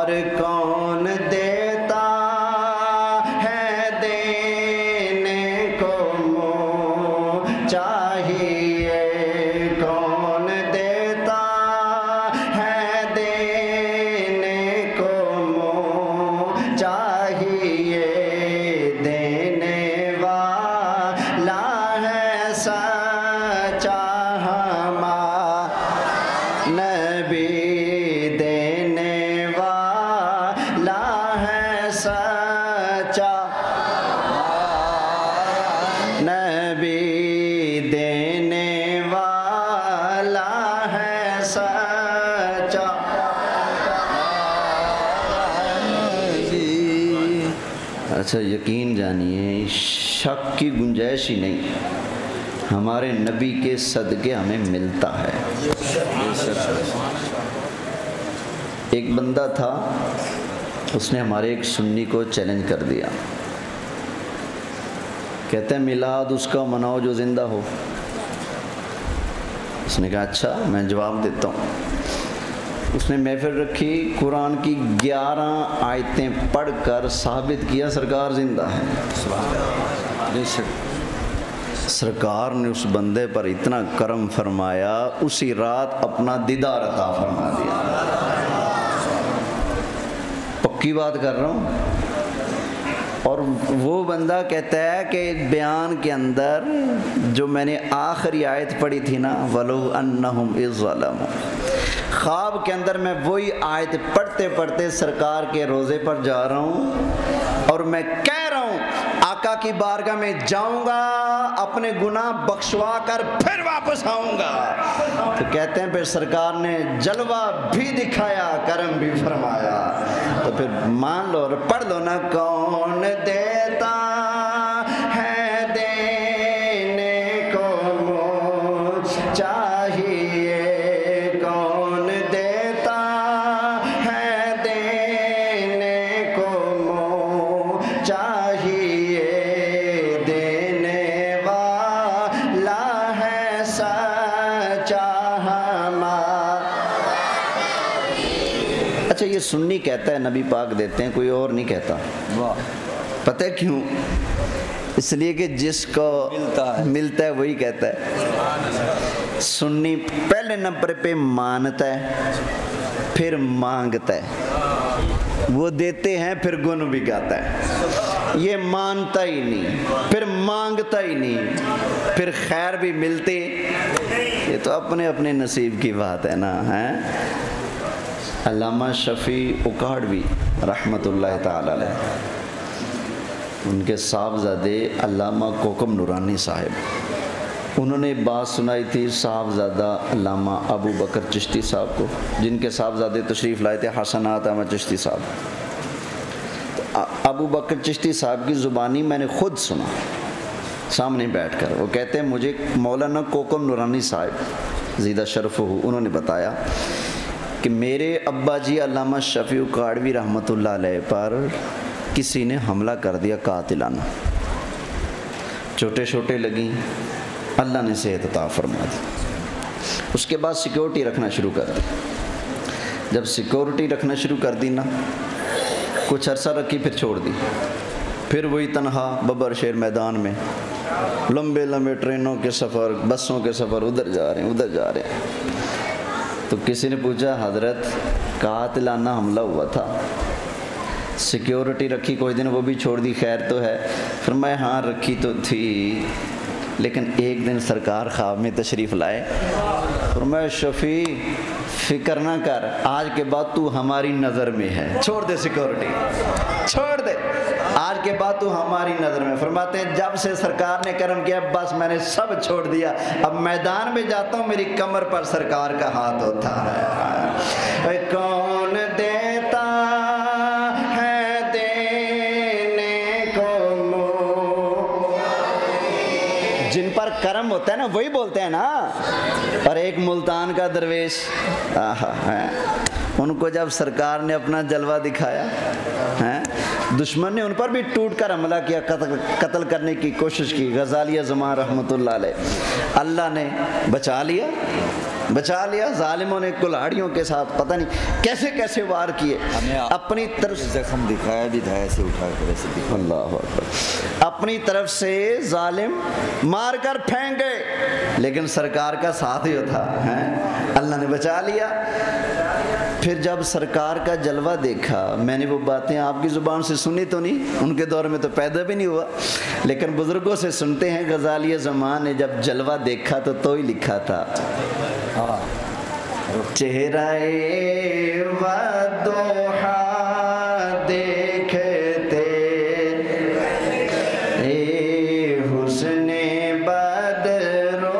اور کون دیتا ہے دینے کو منہ چاہیے، کون دیتا ہے دینے کو منہ چاہیے، دینے والا ہے سچا ہمارا نبی، سچا نبی دینے والا ہے سچا نبی۔ اچھا یقین جانیے، شک کی گنجائش ہی نہیں، ہمارے نبی کے صدقے ہمیں ملتا ہے۔ ایک بندہ تھا، اس نے ہمارے ایک سنی کو چیلنج کر دیا، کہتے ہیں میلاد اس کا مناؤ جو زندہ ہو۔ اس نے کہا اچھا میں جواب دیتا ہوں۔ اس نے محفل رکھی، قرآن کی 11 آیتیں پڑھ کر ثابت کیا سرکار زندہ ہے۔ سرکار نے اس بندے پر اتنا کرم فرمایا، اسی رات اپنا دیدار عطا فرما دیا۔ پکی بات کر رہا ہوں۔ اور وہ بندہ کہتا ہے کہ بیان کے اندر جو میں نے آخری آیت پڑھی تھی نا، وَلَوْ أَنَّهُمْ إِذْ ظَلَمُوا، خواب کے اندر میں وہی آیت پڑھتے پڑھتے سرکار کے روزے پر جا رہا ہوں اور میں کہہ رہا ہوں آقا کی بارگاہ میں جاؤں گا، اپنے گناہ بخشوا کر پھر واپس آؤں گا۔ تو کہتے ہیں پھر سرکار نے جلوہ بھی دکھایا، کرم بھی فرمایا۔ تو پھر مان لو اور پڑھ لو نا، کون دیتا ہے دینے کو منہ چاہیے، کون دیتا ہے دینے کو منہ چاہیے، دینے والا ہے سچا ہمارا۔ اچھا یہ سنی کہتا ہے نبی پاک دیتے ہیں، کوئی اور نہیں کہتا۔ پتہ ہے کیوں؟ اس لیے کہ جس کو ملتا ہے وہی کہتا ہے۔ سنی پہلے نمبر پہ مانتا ہے، پھر مانگتا ہے۔ وہ دیتے ہیں پھر گن بھی گاتا ہے۔ یہ مانتا ہی نہیں، پھر مانگتا ہی نہیں، پھر خیر بھی ملتے۔ یہ تو اپنے اپنے نصیب کی بات ہے نا۔ علامہ شفیع اکاڑوی رحمۃ اللہ تعالی علیہ، ان کے صاحبزادے علامہ کوکم نورانی صاحب، انہوں نے بات سنائی تھی صاحبزادہ علامہ ابو بکر چشتی صاحب کو، جن کے صاحبزادے تشریف لائے تھے حسنات احمد چشتی صاحب۔ ابو بکر چشتی صاحب کی زبانی میں نے خود سنا سامنے بیٹھ کر۔ وہ کہتے ہیں مجھے مولانا کوکم نورانی صاحب زیدہ شرف ہو، انہوں نے بتایا کہ میرے ابا جی علامہ شفیع اکاڑوی رحمۃ اللہ علیہ پر کسی نے حملہ کر دیا قاتلانہ، چھوٹے چھوٹے لگیں، اللہ نے صحت عطا فرما دی۔ اس کے بعد سیکیورٹی رکھنا شروع کر دی۔ جب سیکیورٹی رکھنا شروع کر دی نا، کچھ عرصہ رکھی پھر چھوڑ دی، پھر وہی تنہا ببر شیر میدان میں، لمبے لمبے ٹرینوں کے سفر، بسوں کے سفر، ادھر جا رہے ہیں ادھر جا رہے ہیں۔ تو کسی نے پوچھا حضرت قاتلانہ حملہ ہوا تھا، سیکیورٹی رکھی کوئی دن وہ بھی چھوڑ دی، خیر تو ہے؟ فرمایا ہاں رکھی تو تھی، لیکن ایک دن سرکار خواب میں تشریف لائے، فرمایا شفیع فکر نہ کر، آج کے بعد تو ہماری نظر میں ہے، چھوڑ دے سیکیورٹی، چھوڑ دے، آج کے بعد تو ہماری نظر میں۔ فرماتے ہیں جب سے سرکار نے کرم کیا بس میں نے سب چھوڑ دیا، اب میدان میں جاتا ہوں میری کمر پر سرکار کا ہاتھ ہوتا ہے۔ کون دیتا ہے دینے کو منہ، جن پر کرم ہوتا ہے نا وہی بولتے ہیں نا۔ اور ایک ملتان کا درویش، ان کو جب سرکار نے اپنا جلوہ دکھایا، دشمن نے ان پر بھی ٹوٹ کر حملہ کیا، قتل کرنے کی کوشش کی، غزالیہ زمان رحمۃ اللہ علیہ، اللہ نے بچا لیا۔ بچا لیا. ظالموں نے کلاڑیوں کے ساتھ پتہ نہیں کیسے کیسے وار کیے, اپنی طرف سے زخم دکھایا بھی تھا ایسے اٹھا کر ایسے دکھایا. اللہ اکبر, اپنی طرف سے ظالم مار کر پھینک گئے, لیکن سرکار کا ساتھ ہی تھا, اللہ نے بچا لیا. پھر جب سرکار کا جلوہ دیکھا, میں نے وہ باتیں آپ کی زبان سے سنی تو نہیں, ان کے دور میں تو پیدا بھی نہیں ہوا, لیکن بزرگوں سے سنتے ہیں. غزالی زمان نے جب جلوہ دیکھا تو ہی لکھا تھا, چہرہ وضحا دیکھتے حسن بدر و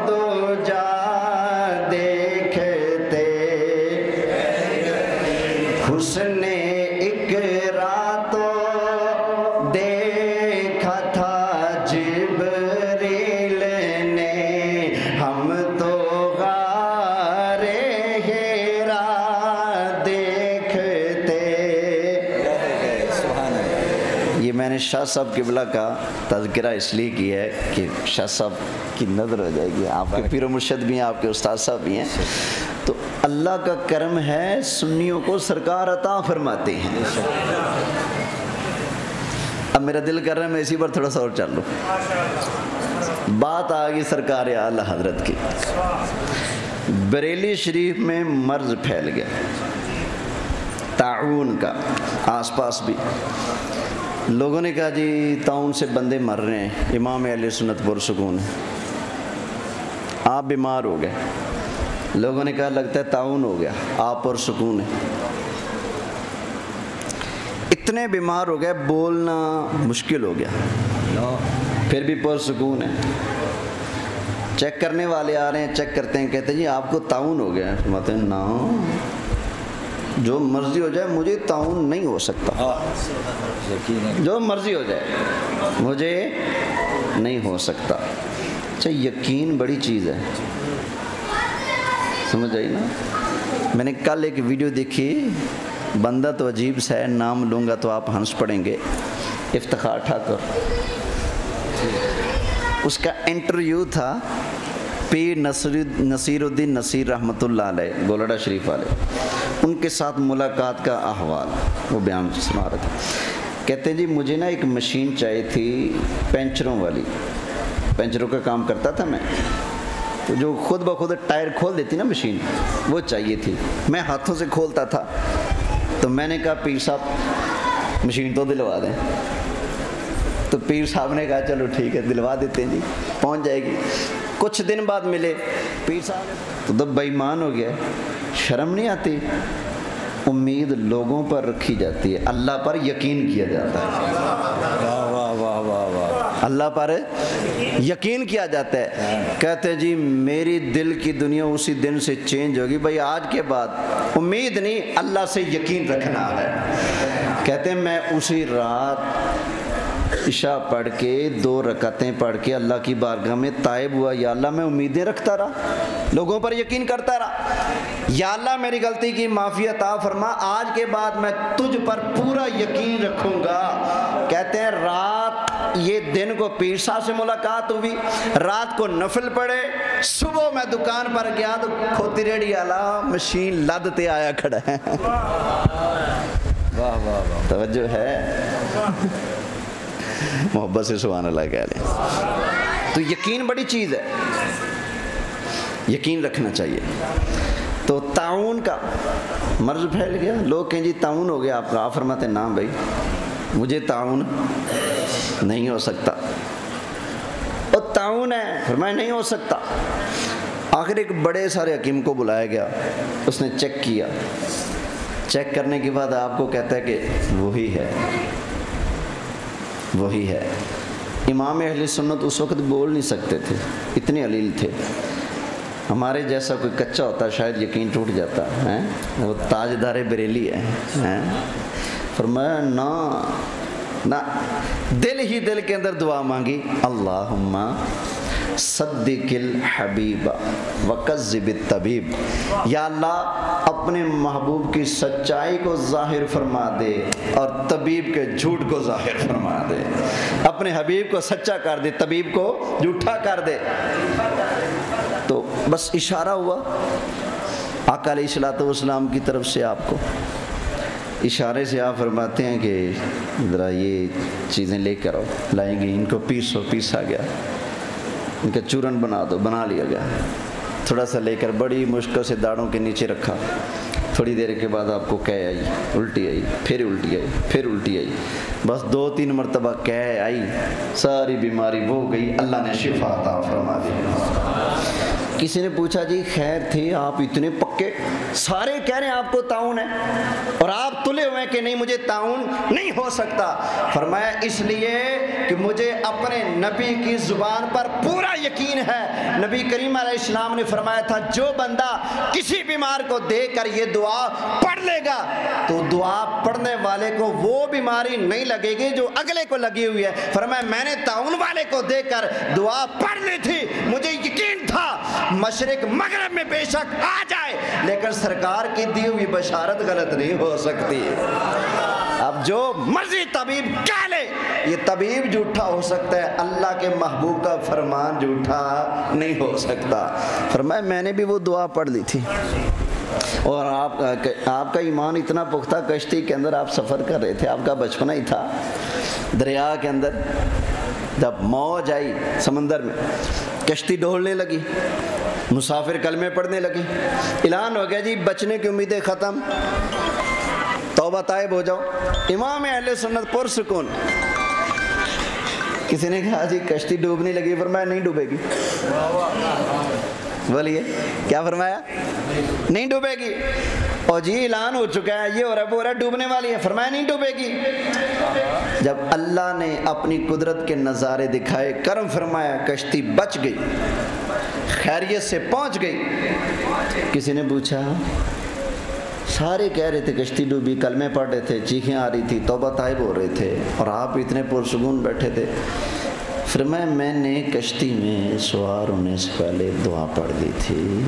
دجا دیکھتے, حسن اقرا تو دیکھا تھا جبریل نے, ہم تو غار ہیرا دیکھتے. یہ میں نے شاہ صاحب قبلہ کا تذکرہ اس لیے کیا ہے کہ شاہ صاحب کی نظر ہو جائے گی, آپ کے پیر و مرشد بھی ہیں, آپ کے استاد صاحب بھی ہیں. تو اللہ کا کرم ہے, سنیوں کو سرکار عطا فرماتے ہیں. اب میرا دل کر رہا ہے میں اسی پر تھوڑا سا اور چل لوں. بات آ گئی سرکار اعلیٰ حضرت کی. بریلی شریف میں مرض پھیل گیا طاعون کا, آس پاس بھی لوگوں نے کہا جی طاعون سے بندے مر رہے ہیں, امام اہل سنت پرسکون ہے, آپ بیمار ہو گئے. لوگوں نے کہا لگتا ہے طاعون ہو گیا, آپ پرسکون ہیں. اتنے بیمار ہو گئے بولنا مشکل ہو گیا, پھر بھی پرسکون ہے. چیک کرنے والے آ رہے ہیں, چیک کرتے ہیں, کہتے ہیں جی آپ کو طاعون ہو گیا ہے. فرماتے ہیں نا, جو مرضی ہو جائے مجھے طاعون نہیں ہو سکتا, جو مرضی ہو جائے مجھے نہیں ہو سکتا. اچھا یقین بڑی چیز ہے, سمجھ آئی نا. میں نے کل ایک ویڈیو دیکھی, بندہ تو عجیب سا ہے, نام لوں گا تو آپ ہنس پڑیں گے, افتخار ٹھاکر. اس کا انٹرویو تھا پیر نصیر الدین نصیر رحمۃ اللہ علیہ, گولڑا شریف والے, ان کے ساتھ ملاقات کا احوال وہ بیان سنا رہے تھے. کہتے ہیں جی مجھے نا ایک مشین چاہیے تھی پینچروں والی, پینچروں کا کام کرتا تھا میں, تو جو خود بخود ٹائر کھول دیتی نا مشین, وہ چاہیے تھی. میں ہاتھوں سے کھولتا تھا, تو میں نے کہا پیر صاحب مشین تو دلوا دیں. تو پیر صاحب نے کہا چلو ٹھیک ہے دلوا دیتے ہیں جی, پہنچ جائے گی. کچھ دن بعد ملے پیر صاحب, تو بے ایمان ہو گیا. شرم نہیں آتی؟ امید لوگوں پر رکھی جاتی ہے, اللہ پر یقین کیا جاتا ہے. واہ واہ واہ واہ, اللہ پر یقین کیا جاتا ہے. کہتے جی میری دل کی دنیا اسی دن سے چینج ہوگی. بھائی آج کے بعد امید نہیں, اللہ سے یقین رکھنا ہے. کہتے ہیں میں اسی رات عشاء پڑھ کے 2 رکعتیں پڑھ کے اللہ کی بارگاہ میں تائب ہوا, یا اللہ میں امیدیں رکھتا رہا, لوگوں پر یقین کرتا رہا. یا اللہ میری غلطی کی معافی عطا فرما, آج کے بعد میں تجھ پر پورا یقین رکھوں گا. کہتے ہیں رات یہ دن کو پیر صاحب سے ملاقات ہوئی, رات کو نفل پڑھے, صبح میں دکان پر گیا تو کھوتی ریڑھی والا مشین لدتے آیا کھڑا ہے. واہ واہ واہ, توجہ ہے, محبت سے سبحان اللہ کہہ لیں. تو یقین بڑی چیز ہے, یقین رکھنا چاہیے. تو طاعون کا مرض پھیل گیا, لوگ کہیں جی طاعون ہو گیا آپ کا. آپ فرماتے ہیں نا بھائی مجھے طاعون نہیں ہو سکتا. اور طاعون ہے, فرمایا نہیں ہو سکتا. آخر ایک بڑے سارے حکیم کو بلایا گیا, اس نے چیک کیا, چیک کرنے کے بعد آپ کو کہتا ہے کہ وہی ہے, وہی ہے. امام اہل سنت اس وقت بول نہیں سکتے تھے, اتنے علیل تھے. ہمارے جیسا کوئی کچا ہوتا شاید یقین ٹوٹ جاتا ہے, وہ تاجدار بریلی ہے. فرمایا نہ, دل ہی دل کے اندر دعا مانگی, اللہم صدق الحبیب وکذب الطبیب. یا اللہ اپنے محبوب کی سچائی کو ظاہر فرما دے اور طبیب کے جھوٹ کو ظاہر فرما دے. اپنے حبیب کو سچا کر دے, طبیب کو جھوٹا کر دے. تو بس اشارہ ہوا آقا علیہ الصلوۃ والسلام کی طرف سے آپ کو، اشارے سے آپ فرماتے ہیں کہ ذرا یہ چیزیں لے کر آؤ، لائیں گے، ان کو پیسا گیا، ان کا چورن بنا دو، بنا لیا گیا، تھوڑا سا لے کر بڑی مشکل سے داڑھوں کے نیچے رکھا، تھوڑی دیر کے بعد آپ کو قے آئی، الٹی آئی، پھر الٹی آئی، پھر الٹی آئی، بس 2-3 مرتبہ قے آئی، ساری بیماری وہ گئی، اللہ نے شفا عطا فرما دی۔ کسی نے پوچھا جی خیر تھے آپ اتنے پکے، سارے کہہ رہے ہیں آپ کو طاعون ہے اور آپ تلے ہوئے کہ نہیں مجھے طاعون نہیں ہو سکتا۔ فرمایا اس لیے کہ مجھے اپنے نبی کی زبان پر پورا یقین ہے۔ نبی کریم علیہ السلام نے فرمایا تھا جو بندہ کسی بیمار کو دے کر یہ دعا پڑھ لے گا تو دعا پڑھنے والے کو وہ بیماری نہیں لگے گی جو اگلے کو لگی ہوئی ہے۔ فرمایا میں نے طاعون والے کو دے کر دعا پڑھ لی تھی، مجھے یقین تھا مشرق مغرب میں بے شک آ جائے، لیکن سرکار کی دی ہوئی بشارت غلط نہیں ہو سکتی۔ اب جو مرضی طبیب کہہ لے یہ طبیب جھوٹا ہو سکتا ہے، اللہ کے محبوب کا فرمان جھوٹا نہیں ہو سکتا۔ فرمایا میں نے بھی وہ دعا پڑھ لی تھی، اور آپ کا ایمان اتنا پختہ، کشتی کے اندر آپ سفر کر رہے تھے، آپ کا بچپنا ہی تھا، دریا کے اندر جب موج آئی سمندر میں، کشتی ڈولنے لگی، مسافر کلمے پڑھنے لگی، اعلان ہو گیا جی بچنے کی امیدیں ختم، توبہ تائب ہو جاؤ، امام اہل سنت پرسکون۔ کسی نے کہا جی کشتی ڈوبنے لگی، فرمایا نہیں ڈوبے گی۔ بولیے کیا فرمایا؟ نہیں ڈوبے گی۔ اور جی اعلان ہو چکا ہے، یہ ہو رہا ہے وہ ہو رہا ہے، ڈوبنے والی ہے، فرمایا نہیں ڈوبے گی۔ جب اللہ نے اپنی قدرت کے نظارے دکھائے، کرم فرمایا، کشتی بچ گئی، خیریت سے پہنچ گئی۔ کسی نے پوچھا سارے کہہ رہے تھے کشتی ڈوبی، کلمے پڑھ رہے تھے، چیخیں آ رہی تھی، توبہ طائب ہو رہے تھے، اور آپ اتنے پرسکون بیٹھے تھے۔ فرمایا میں نے کشتی میں سوار ہونے سے پہلے دعا پڑھ دی تھی،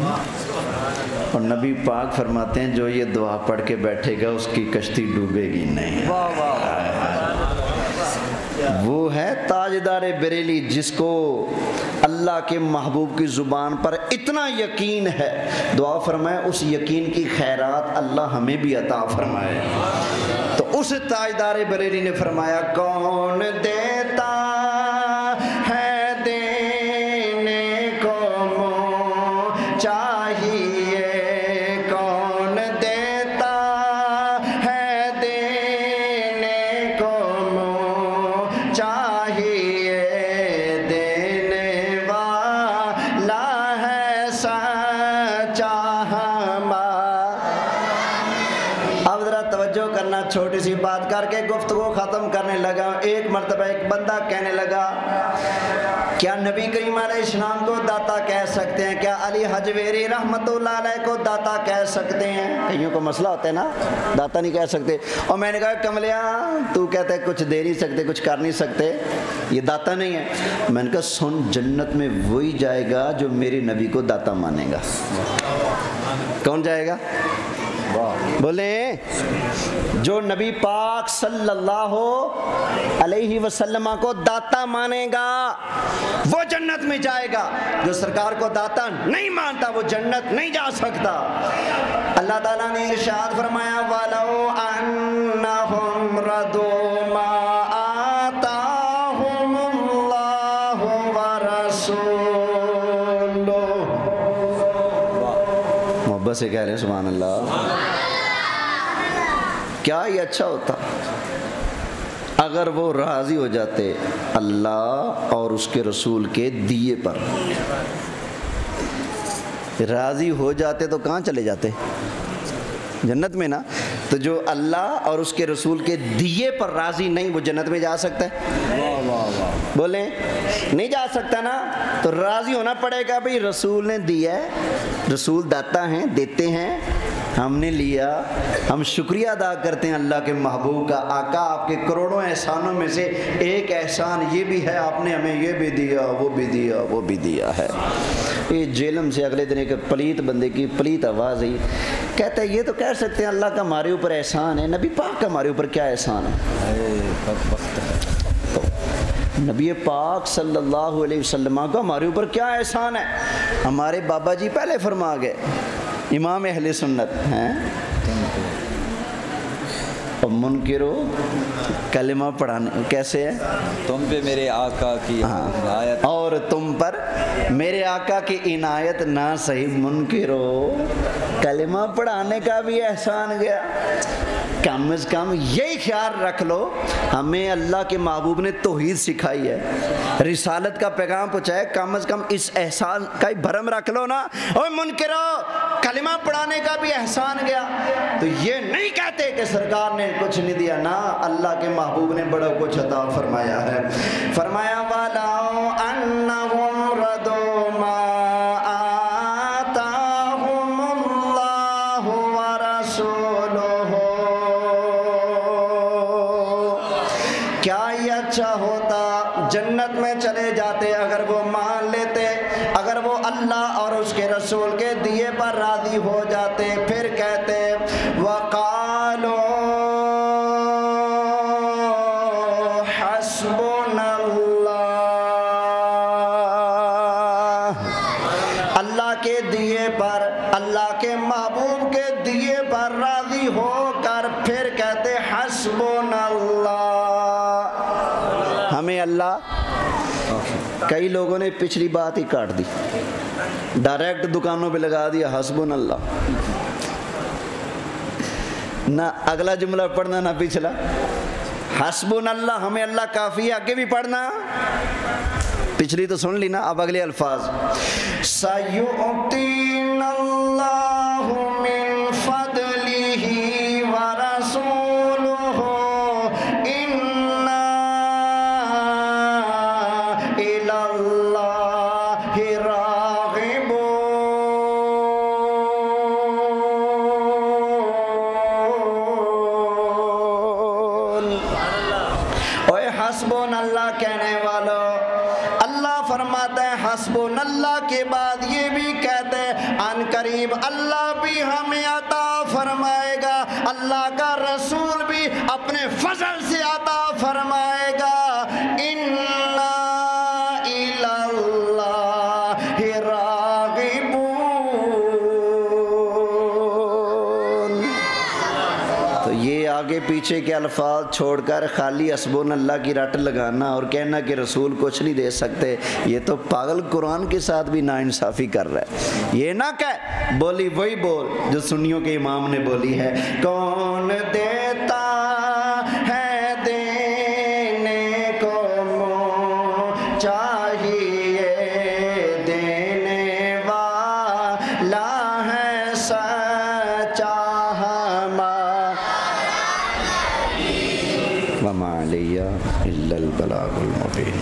اور نبی پاک فرماتے ہیں جو یہ دعا پڑھ کے بیٹھے گا اس کی کشتی ڈوبے گی نہیں۔ وہ ہے تاجدار بریلی جس کو اللہ کے محبوب کی زبان پر اتنا یقین ہے، دعا فرمائے اس یقین کی خیرات اللہ ہمیں بھی عطا فرمائے۔ تو اس تاجدار بریلی نے فرمایا کون دیتا ہے دینے کو منہ چاہیے، کون دیتا ہے دینے کو منہ چاہیے، دینے والا ہے سچا ہمارا۔ اب ذرا توجہ کرنا، چھوٹی سی بات کر کے گفتگو ختم کرنے لگا۔ ایک مرتبہ ایک بندہ کہنے لگا کیا نبی کریم علیہ السلام کو داتا کہہ سکتے ہیں؟ کیا علی حجویری رحمت اللہ علیہ کو داتا کہہ سکتے ہیں؟ کئیوں کو مسئلہ ہوتا ہے نا، داتا نہیں کہہ سکتے۔ اور میں نے کہا کملیا تو کہتا ہے کچھ دے نہیں سکتے، کچھ کر نہیں سکتے، یہ داتا نہیں ہے۔ میں نے کہا سن، جنت میں وہی جائے گا جو میرے نبی کو داتا مانے گا۔ کون جائے گا؟ بولیں جو نبی پاک صلی اللہ علیہ وسلم کو داتا مانے گا وہ جنت میں جائے گا، جو سرکار کو داتا نہیں مانتا وہ جنت نہیں جا سکتا۔ اللہ تعالیٰ نے ارشاد فرمایا وَلَوْ أَنَّهُمْ رَضُوا مَا آتَاهُمُ اللَّهُ وَرَسُولُهُ۔ محبت سے کہہ رہے ہیں سبحان اللہ۔ کیا یہ اچھا ہوتا اگر وہ راضی ہو جاتے اللہ اور اس کے رسول کے دیے پر، راضی ہو جاتے تو کہاں چلے جاتے؟ جنت میں نا۔ تو جو اللہ اور اس کے رسول کے دیے پر راضی نہیں وہ جنت میں جا سکتا ہے؟ بولیں نہیں جا سکتا نا۔ تو راضی ہونا پڑے گا، بھئی رسول نے دیا ہے، رسول داتا ہیں، دیتے ہیں، ہم نے لیا، ہم شکریہ ادا کرتے ہیں اللہ کے محبوب کا۔ آقا آپ کے کروڑوں احسانوں میں سے ایک احسان یہ بھی ہے آپ نے ہمیں یہ بھی دیا، وہ بھی دیا، وہ بھی دیا ہے۔ یہ جیلم سے اگلے دن ایک پلیت بندے کی پلیت آواز آئی، کہتا ہے یہ تو کہہ سکتے ہیں اللہ کا ہمارے اوپر احسان ہے، نبی پاک کا ہمارے اوپر کیا احسان ہے؟ نبی پاک صلی اللہ علیہ وسلم کا ہمارے اوپر کیا احسان ہے. ہمارے بابا جی پہلے فرما گئے، امام اہل سنت ہیں، اور منکرو کلمہ پڑھانے کیسے ہے؟ تم پہ میرے آقا کی عنایت، اور تم پر میرے آقا کی عنایت نہ صحیح منکرو کلمہ پڑھانے کا بھی احسان گیا. کم از کم یہی خیال رکھ لو، ہمیں اللہ کے محبوب نے توحید سکھائی ہے، رسالت کا پیغام پہنچایا، کم از کم اس احسان کا ہی بھرم رکھ لو نا. اوہ منکرو کلمہ پڑھانے کا بھی احسان گیا. تو یہ نہیں کہتے کہ سرکار نے کچھ نہیں دیا، نا، اللہ کے محبوب نے بڑا کچھ عطا فرمایا ہے. فرمایا وَلَوْ أَنَّهُمْ رَضُوا مَا آتَاهُمُ اللَّهُ وَرَسُولُهُ. کیا یہ اچھا ہوتا جنت میں چلے جاتے اگر وہ مان لیتے، اگر وہ اللہ اور اس کے رسول کے دیے پر راضی ہو جاتے. پھر کہتے وَقَالُوا حَسْبُنَا اللَّهُ. اللہ کے دیے پر، اللہ کے محبوب کے دیے پر راضی ہو کر پھر کہتے حسبنا اللہ، ہمیں اللہ. کئی لوگوں نے پچھلی بات ہی کاٹ دی، ڈائریکٹ دکانوں پہ لگا دیا حسبنا اللہ، نہ اگلا جملہ پڑھنا نہ پچھلا. حسبنا اللہ، ہمیں اللہ کافی ہے، آگے بھی پڑھنا. پچھلی تو سن لی نا، اب اگلے الفاظ سَيُؤْتِينَا اللَّهُ مِن فَضْلِهِ وَرَسُولُهُ إِنَّا إِلَى اللَّهِ راغبون. اوے حسبنا اللہ کہنے والو، اللہ فرماتا ہے حسبنا اللہ کے بعد یہ بھی کہتے ہیں ان قریب اللہ بھی ہمیں عطا فرمائے گا، اللہ کا رسول بھی اپنے فضل سے عطا فرمائے گا. اِنَّا إِلَى اللَّهِ راغبون. تو یہ آگے پیچھے کے الفاظ چھوڑ کر خالی حسبنا اللہ کی رٹ لگانا اور کہنا کہ رسول کچھ نہیں دے سکتے، یہ تو پاگل قرآن کے ساتھ بھی ناانصافی کر رہا ہے. یہ نہ کہ بولی وہی بول جو سنیوں کے امام نے بولی ہے، کون دیتا ہے دینے کو منہ چاہیے دینے والا ہے سچا وما علیہ الا البلاغ المبین.